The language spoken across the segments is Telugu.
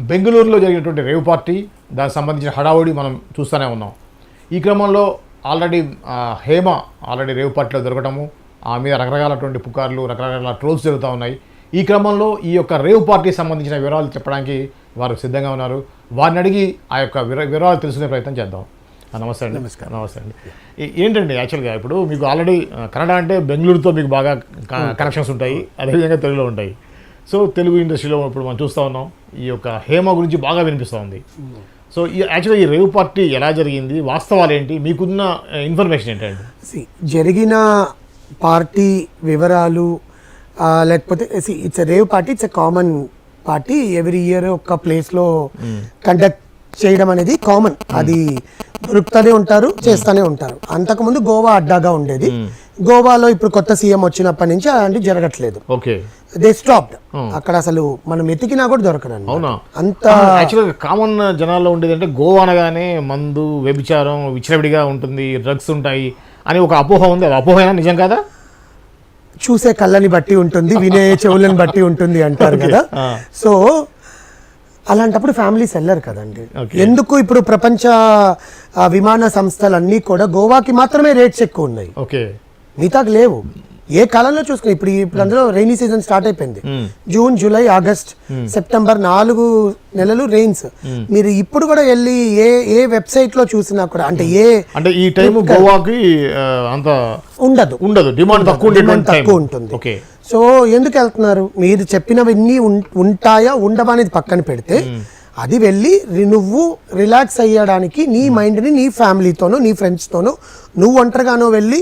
బెంగళూరులో జరిగినటువంటి రేవ్ పార్టీ, దానికి సంబంధించిన హడావుడి మనం చూస్తూనే ఉన్నాం. ఈ క్రమంలో ఆల్రెడీ హేమ రేవ్ పార్టీలో దొరకటము, ఆ మీద రకరకాలటువంటి పుకార్లు, రకరకాల ట్రోల్స్ జరుగుతూ ఉన్నాయి. ఈ క్రమంలో ఈ యొక్క రేవ్ పార్టీకి సంబంధించిన వివరాలు చెప్పడానికి వారు సిద్ధంగా ఉన్నారు. వారిని అడిగి ఆ యొక్క వివరాలు తెలుసుకునే ప్రయత్నం చేద్దాం. నమస్తే అండి. నమస్తే అండి. ఏంటండి యాక్చువల్గా ఇప్పుడు మీకు ఆల్రెడీ కన్నడ అంటే బెంగళూరుతో మీకు బాగా కనెక్షన్స్ ఉంటాయి, అదేవిధంగా తెలుగులో ఉంటాయి. సో తెలుగు ఇండస్ట్రీలో ఇప్పుడు మనం చూస్తూ ఉన్నాం, ఈ యొక్క హేమ గురించి బాగా వినిపిస్తూ ఉంది. సో యాక్చువల్గా ఈ రేవ్ పార్టీ ఎలా జరిగింది, వాస్తవాలు ఏంటి, మీకున్న ఇన్ఫర్మేషన్ ఏంటండి? జరిగిన పార్టీ వివరాలు లేకపోతే it's rave party, it's a common party. Every year ఒక ప్లేస్లో కండక్ట్ చేయడం అనేది కామన్. అది దొరుకుతూనే ఉంటారు, చేస్తూనే ఉంటారు. అంతకుముందు గోవా అడ్డాగా ఉండేది. గోవాలో ఇప్పుడు కొత్త సీఎం వచ్చినప్పటి నుంచి అలాంటివి జరగట్లేదు. They stopped. అక్కడ అసలు మనం ఎతికినా కూడా దొరకదు. అంత కామన్ జనాల్లో ఉండేది అంటే గోవా అనగానే మందు, వ్యభిచారం విచ్చలవిడిగా ఉంటుంది, డ్రగ్స్ ఉంటాయి అని ఒక అపోహ ఉంది. అది అపోహ నిజం కదా? చూసే కళ్ళని బట్టి ఉంటుంది, వినే చెవులను బట్టి ఉంటుంది అంటారు కదా. సో అలాంటప్పుడు ఫ్యామిలీస్ వెళ్ళరు కదండి. ఎందుకు ఇప్పుడు ప్రపంచ విమాన సంస్థలన్నీ కూడా గోవాకి మాత్రమే రేట్స్ ఎక్కువ ఉన్నాయి, మిగతాకి లేవు. ఏ కాలంలో చూసుకుని ఇప్పుడు అందులో రైనీ సీజన్ స్టార్ట్ అయిపోయింది. జూన్, జూలై, ఆగస్ట్, సెప్టెంబర్ 4 నెలలు రెయిన్స్. మీరు ఇప్పుడు కూడా వెళ్ళి ఏ వెబ్సైట్ లో చూసినా కూడా అంటే ఈ టైం గోవాకి అంత ఉండదు, డిమాండ్ తక్కువ ఉంటుంది. సో ఎందుకు వెళ్తున్నారు? మీరు చెప్పినవన్నీ ఉంటాయా ఉండవా అనేది పక్కన పెడితే, అది వెళ్ళి నువ్వు రిలాక్స్ అయ్యడానికి నీ మైండ్ని నీ ఫ్యామిలీతోనో నీ ఫ్రెండ్స్తోనో నువ్వు ఒంటరిగానో వెళ్ళి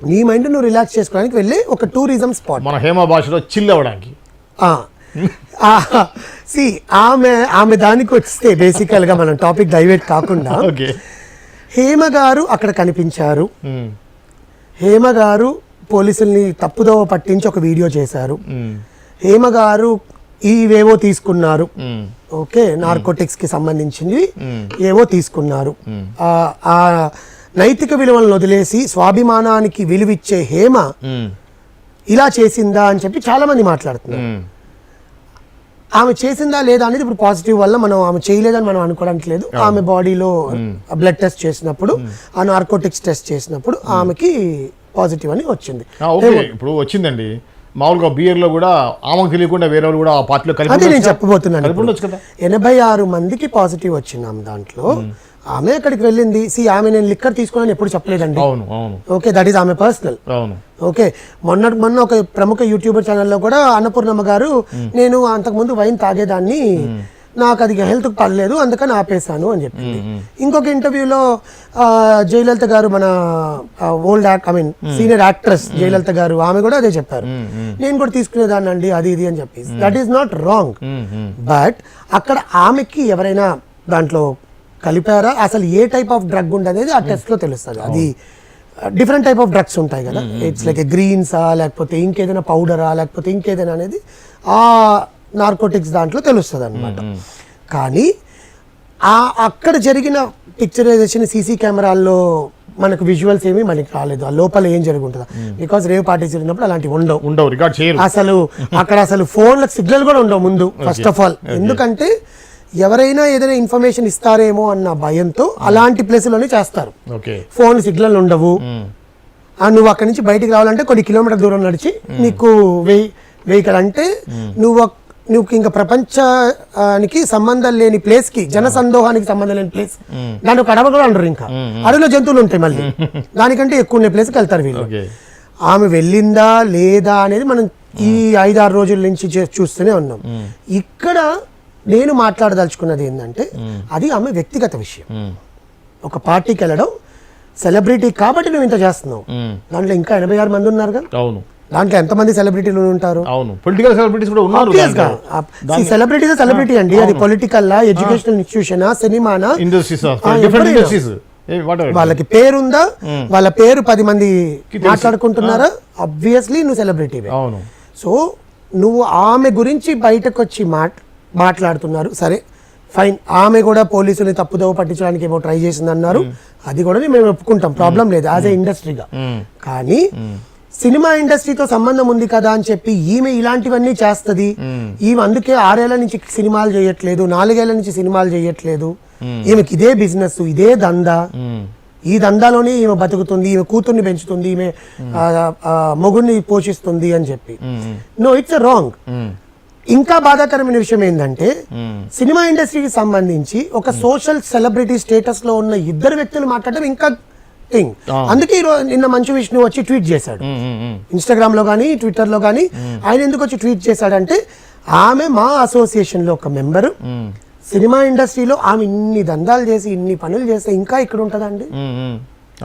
నీ మైండ్ నువ్వు రిలాక్స్ చేసుకోవడానికి వెళ్ళి ఒక టూరిజం స్పాట్. మన హేమ భాషలో చిల్ అవ్వడానికి. ఆమె దానికి వస్తే బేసికల్ గా మనం టాపిక్ డైవర్ట్ కాకుండా, హేమ గారు అక్కడ కనిపించారు. హేమ గారు పోలీసుల్ని తప్పుదోవ పట్టించి ఒక వీడియో చేశారు. హేమ గారు ఇవేవో తీసుకున్నారు, ఓకే, నార్కోటిక్స్ కి సంబంధించింది ఏవో తీసుకున్నారు. ఆ నైతిక విలువలను వదిలేసి స్వాభిమానానికి విలువిచ్చే హేమ ఇలా చేసిందా అని చెప్పి చాలా మంది మాట్లాడుతున్నారు. ఆమె చేసిందా లేదా అనేది ఇప్పుడు పాజిటివ్ వల్ల మనం ఆమె చేయలేదని మనం అనుకోవడానికి లేదు. ఆమె బాడీలో బ్లడ్ టెస్ట్ చేసినప్పుడు, ఆ నార్కోటిక్స్ టెస్ట్ చేసినప్పుడు ఆమెకి పాజిటివ్ అని వచ్చింది. ఇప్పుడు వచ్చిందండి. మామూలుగా బియర్ లో కూడా ఆమెకు తెలియకుండా వేరే వాళ్ళు కూడా ఆ పార్టీలో కలిపి, అదే నేను చెప్పబోతున్నాను. 86 మందికి పాజిటివ్ వచ్చింది ఆమె దాంట్లో. ఆమె అక్కడికి వెళ్ళింది. ఆమె నేను లిక్కర్ తీసుకున్నాను ఎప్పుడు చెప్పలేదండి. ఓకే, దట్ ఈస్ ఆమె పర్సనల్. ఓకే, మొన్న ఒక ప్రముఖ యూట్యూబర్ ఛానల్లో కూడా అన్నపూర్ణమ్మ గారు, నేను అంతకుముందు వైన్ తాగేదాన్ని, నాకు అది హెల్త్కి పడలేదు అందుకని ఆపేశాను అని చెప్పింది. ఇంకొక ఇంటర్వ్యూలో జయలలిత గారు, మన సీనియర్ యాక్ట్రెస్ జయలలిత గారు, ఆమె కూడా అదే చెప్పారు, నేను కూడా తీసుకునేదాన్ని అండి అది ఇది అని చెప్పి. That is not wrong. But అక్కడ ఆమెకి ఎవరైనా దాంట్లో కలిపారా, అసలు ఏ టైప్ ఆఫ్ డ్రగ్ ఉండేది ఆ టెస్ట్ లో తెలుస్తుంది. అది డిఫరెంట్ టైప్ ఆఫ్ డ్రగ్స్ ఉంటాయి కదా, ఇట్స్ లైక్ గ్రీన్సా లేకపోతే ఇంకేదైనా పౌడరా లేకపోతే ఇంకేదైనా అనేది ఆ నార్కోటిక్స్ దాంట్లో తెలుస్తుంది అనమాట. కానీ అక్కడ జరిగిన పిక్చరైజేషన్ సీసీ కెమెరాల్లో మనకు విజువల్స్ ఏమీ మనకి రాలేదు, ఆ లోపల ఏం జరుగుతుందా. బికాస్ రేవ్ పార్టీ జరిగినప్పుడు అలాంటివి ఉండవు రికార్డ్ చేయరు అసలు. అక్కడ అసలు ఫోన్లకు సిగ్నల్ కూడా ఉండవు ముందు, ఫస్ట్ ఆఫ్ ఆల్. ఎందుకంటే ఎవరైనా ఏదైనా ఇన్ఫర్మేషన్ ఇస్తారేమో అన్న భయంతో అలాంటి ప్లేసులోనే చేస్తారు. ఫోన్ సిగ్నల్ ఉండవు. నువ్వు అక్కడి నుంచి బయటికి రావాలంటే కొన్ని కిలోమీటర్ దూరం నడిచి నీకు వెహికల్ అంటే నువ్వు ఇంకా ప్రపంచానికి సంబంధం లేని ప్లేస్ కి, జన సందోహానికి సంబంధం లేని ప్లేస్, దాని ఒక అడవి కూడా అంటారు. ఇంకా అడవిలో జంతువులు ఉంటాయి, మళ్ళీ దానికంటే ఎక్కువ ఉండే ప్లేస్కి వెళ్తారు వీళ్ళు. ఆమె వెళ్ళిందా లేదా అనేది మనం ఈ 5-6 రోజుల నుంచి చూస్తూనే ఉన్నాం. ఇక్కడ నేను మాట్లాడదలుచుకున్నది ఏంటంటే, అది ఆమె వ్యక్తిగత విషయం. ఒక పార్టీకి వెళ్ళడం, సెలబ్రిటీ కాబట్టి నువ్వు ఇంత చేస్తున్నావు. దాంట్లో ఇంకా 86 మంది ఉన్నారు కదా. దాంట్లో ఎంతమంది సెలబ్రిటీలు ఉంటారు? పొలిటికల్ సెలబ్రిటీస్ కూడా ఉన్నారు. సెలబ్రిటీ అండి, అది పొలిటికల్, ఎడ్యుకేషనల్ ఇన్స్టిట్యూషన్, సినిమానా, వాళ్ళకి పేరుందా, వాళ్ళ పేరు 10 మంది మాట్లాడుకుంటున్నారా, ఆబ్వియస్లీ నువ్వు సెలబ్రిటీ. సో నువ్వు ఆమె గురించి బయటకు వచ్చి మాట్లాడుతున్నారు, సరే ఫైన్. ఆమె కూడా పోలీసుని తప్పుదోవ పట్టించడానికి ఏమో ట్రై చేసింది అన్నారు, అది కూడా మేము ఒప్పుకుంటాం, ప్రాబ్లం లేదు యాజ్ ఏ ఇండస్ట్రీగా. కానీ సినిమా ఇండస్ట్రీతో సంబంధం ఉంది కదా అని చెప్పి ఈమె ఇలాంటివన్నీ చేస్తది, ఈమె అందుకే 6 ఏళ్ల నుంచి సినిమాలు చేయట్లేదు, 4 ఏళ్ల నుంచి సినిమాలు చేయట్లేదు, ఈమెకి ఇదే బిజినెస్, ఇదే దందా, ఈ దందాలోనే ఈమె బతుకుతుంది, ఈమె కూతుర్ని పెంచుతుంది, ఈమె మొగుడిని పోషిస్తుంది అని చెప్పి. No, it's wrong. ఇంకా బాధాకరమైన విషయం ఏంటంటే సినిమా ఇండస్ట్రీకి సంబంధించి ఒక సోషల్ సెలబ్రిటీ స్టేటస్ లో ఉన్న ఇద్దరు వ్యక్తులు మాట్లాడడం ఇంకా థింగ్. అందుకే ఈరోజు నిన్న మంచు విష్ణు వచ్చి ట్వీట్ చేశాడు ఇన్స్టాగ్రామ్ లో కానీ ట్విట్టర్ లో కానీ. ఆయన ఎందుకు వచ్చి ట్వీట్ చేశాడంటే ఆమె మా అసోసియేషన్ లో ఒక మెంబరు, సినిమా ఇండస్ట్రీలో ఆమె ఇన్ని దందాలు చేసి ఇన్ని పనులు చేస్తే ఇంకా ఇక్కడ ఉంటదండి.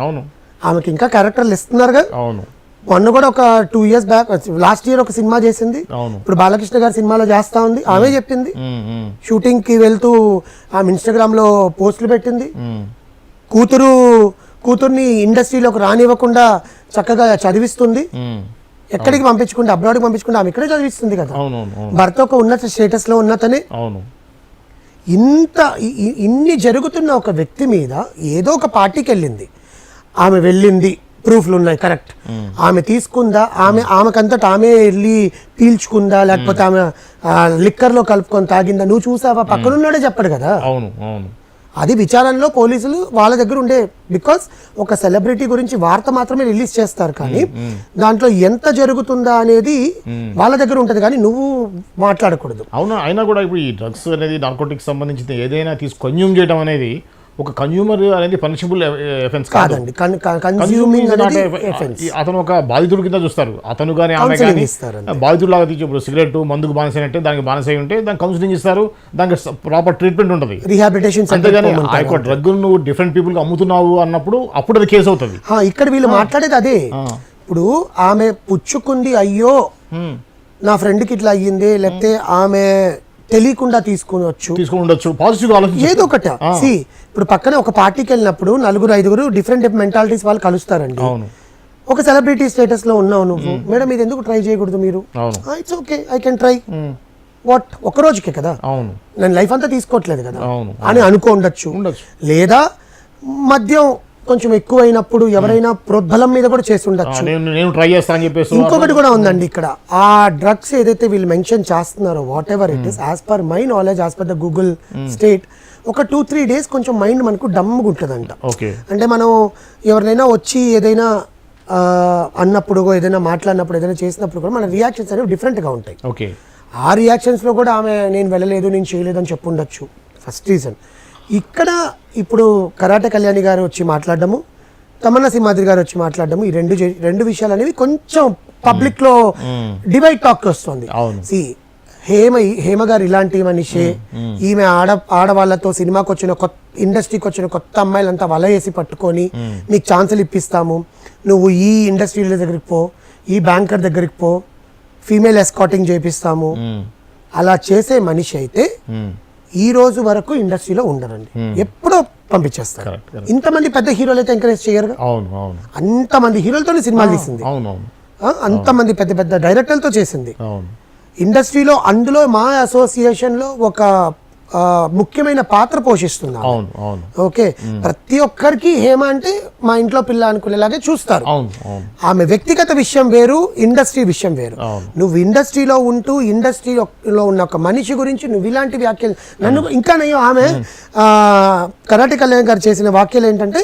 అవును, ఆమెకి ఇంకా క్యారెక్టర్లు ఇస్తున్నారుగా. అవును, మొన్న కూడా ఒక 2 years బ్యాక్, లాస్ట్ ఇయర్ ఒక సినిమా చేసింది, ఇప్పుడు బాలకృష్ణ గారి సినిమాలో చేస్తా ఉంది. ఆమె చెప్పింది షూటింగ్ కి వెళ్తూ ఆమె ఇన్స్టాగ్రామ్ లో పోస్టులు పెట్టింది. కూతుర్ని ఇండస్ట్రీలోకి రానివ్వకుండా చక్కగా చదివిస్తుంది, ఎక్కడికి పంపించకుండా అబ్రాడ్కి పంపించకుండా ఆమె ఇక్కడే చదివిస్తుంది కదా. భర్త ఒక ఉన్నత స్టేటస్ లో ఉన్నతనే. ఇన్ని జరుగుతున్న ఒక వ్యక్తి మీద ఏదో ఒక పార్టీకి వెళ్ళింది, ఆమె వెళ్ళింది, ప్రూఫ్లు ఉన్నాయి, కరెక్ట్. ఆమె తీసుకుందా, ఆమెకంతటా ఆమె వెళ్ళి పీల్చుకుందా, లేకపోతే ఆమె లిక్కర్లో కలుపుకొని తాగిందా, నువ్వు చూసావా, పక్కనున్నాడే చెప్పడు కదా. అవును, అవును. అది విచారణలో పోలీసులు వాళ్ళ దగ్గర ఉండే, బికాస్ ఒక సెలబ్రిటీ గురించి వార్త మాత్రమే రిలీజ్ చేస్తారు, కానీ దాంట్లో ఎంత జరుగుతుందా అనేది వాళ్ళ దగ్గర ఉంటది, కానీ నువ్వు మాట్లాడకూడదు. అవునా, అయినా కూడా ఇప్పుడు ఈ డ్రగ్స్ అనేది నార్కోటిక్స్ సంబంధించిన ఏదైనా కన్జ్యూమ్ చేయడం అనేది ఒక కన్జ్యూమర్ అనేది పనిషబుల్ ఎఫెన్స్ కాదండి. కన్స్యూమింగ్ అనేది ఎఫెన్స్. అతను ఒక బాధితుడి కింద చూస్తారు, అతను కానీ ఆమె కానీ బాధితుడిలాగా తీసి, ఇప్పుడు సిగరెట్ మందుకు బానిసైనట్టే దానికి బానిసై ఉంటే దానికి కౌన్సిలింగ్ ఇస్తారు, దానికి ప్రాపర్ ట్రీట్మెంట్ ఉంటుంది, రిహాబిలిటేషన్. అంతేగాని ఆ యొక్క డ్రగ్ నువ్వు డిఫరెంట్ పీపుల్ అమ్ముతున్నావు అన్నప్పుడు అప్పుడు అది కేసు అవుతుంది. ఇక్కడ వీళ్ళు మాట్లాడేది అదే. ఇప్పుడు ఆమె పుచ్చుకుంది, అయ్యో నా ఫ్రెండ్కి ఇట్లా అయ్యింది, లేకపోతే ఆమె తెలియకుండా తీసుకుని ఉండొచ్చు, పాజిటివ్ ఏదో ఒకటి. ఇప్పుడు పక్కన ఒక పార్టీకి వెళ్ళినప్పుడు 4-5 డిఫరెంట్ మెంటాలిటీస్ వాళ్ళు కలుస్తారండి. ఒక సెలబ్రిటీ స్టేటస్ లో ఉన్నావు నువ్వు, మేడం ఇది ఎందుకు ట్రై చేయకూడదు మీరు, it's okay, I can try, what, ఒక రోజుకే కదా, నేను లైఫ్ అంతా తీసుకోవట్లేదు కదా అని అనుకోండొచ్చు. లేదా మద్యం కొంచెం ఎక్కువైనప్పుడు ఎవరైనా ప్రోద్బలం మీద కూడా చేసి ఉండొచ్చు. ఇంకొకటి కూడా ఉందండి ఇక్కడ, ఆ డ్రగ్స్ ఏదైతే వీళ్ళు మెన్షన్ చేస్తున్నారో, what ever it is, as per my knowledge, as per the Google state, ఒక 2-3 days కొంచెం మైండ్ మనకు డమ్గా ఉంటుందంట. అంటే మనం ఎవరినైనా వచ్చి ఏదైనా అన్నప్పుడు, ఏదైనా మాట్లాడినప్పుడు, ఏదైనా చేసినప్పుడు కూడా మన రియాక్షన్స్ అనేవి డిఫరెంట్గా ఉంటాయి. ఆ రియాక్షన్స్లో కూడా ఆమె నేను వెళ్ళలేదు, నేను చేయలేదు అని చెప్పుండొచ్చు, ఫస్ట్ రీజన్. ఇక్కడ ఇప్పుడు కరాటే కళ్యాణి గారు వచ్చి మాట్లాడడము, తమన్నా సింహాద్రి గారు వచ్చి మాట్లాడడము, ఈ రెండు విషయాలు అనేవి కొంచెం పబ్లిక్ లో డివైడ్ టాక్ వస్తుంది. హేమ గారు ఇలాంటి మనిషే, ఈమె ఆడవాళ్లతో సినిమాకి వచ్చిన కొత్త ఇండస్ట్రీకి వచ్చిన కొత్త అమ్మాయిలంతా వల వేసి పట్టుకొని నీకు ఛాన్సులు ఇప్పిస్తాము, నువ్వు ఈ ఇండస్ట్రీల దగ్గరికి పో, ఈ బ్యాంకర్ దగ్గరికి పో, ఫీమేల్ ఎస్కాటింగ్ చేపిస్తాము, అలా చేసే మనిషి అయితే ఈ రోజు వరకు ఇండస్ట్రీలో ఉండరండి, ఎప్పుడో పంపించేస్తారు. ఇంతమంది పెద్ద హీరోలు అయితే ఎంకరేజ్ చేయరు, అంతమంది హీరోలతో సినిమాలు తీసింది, అంతమంది పెద్ద పెద్ద డైరెక్టర్లతో చేసింది ఇండస్ట్రీలో. అందులో మా అసోసియేషన్ లో ఒక ముఖ్యమైన పాత్ర పోషిస్తున్నారు. ఓకే, ప్రతి ఒక్కరికి హేమ అంటే మా ఇంట్లో పిల్ల అనుకునేలాగే చూస్తారు. ఆమె వ్యక్తిగత విషయం వేరు, ఇండస్ట్రీ విషయం వేరు. నువ్వు ఇండస్ట్రీలో ఉంటూ ఇండస్ట్రీలో ఉన్న ఒక మనిషి గురించి నువ్వు ఇలాంటి వ్యాఖ్యలు, నన్ను ఇంకా నయ్యో, ఆమె కరాటే కళ్యాణ్ గారు చేసిన వ్యాఖ్యలు ఏంటంటే,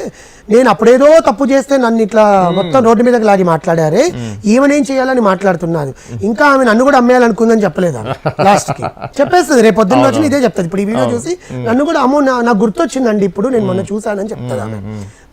నేను అప్పుడేదో తప్పు చేస్తే నన్ను ఇట్లా మొత్తం రోడ్డు మీదకి లాగి మాట్లాడారే, ఈమెనేం చేయాలని మాట్లాడుతున్నారు, ఇంకా ఆమె నన్ను కూడా అమ్మేయాలనుకుందని చెప్పలేదు. లాస్ట్ కి చెప్పేస్తుంది, రేపు పొద్దున్న వచ్చి ఇదే చెప్తుంది. ఇప్పుడు ఈ వీడియో చూసి నన్ను కూడా అమ్మో నాకు గుర్తొచ్చిందండి, ఇప్పుడు నేను మొన్న చూసానని చెప్తాను ఆమె.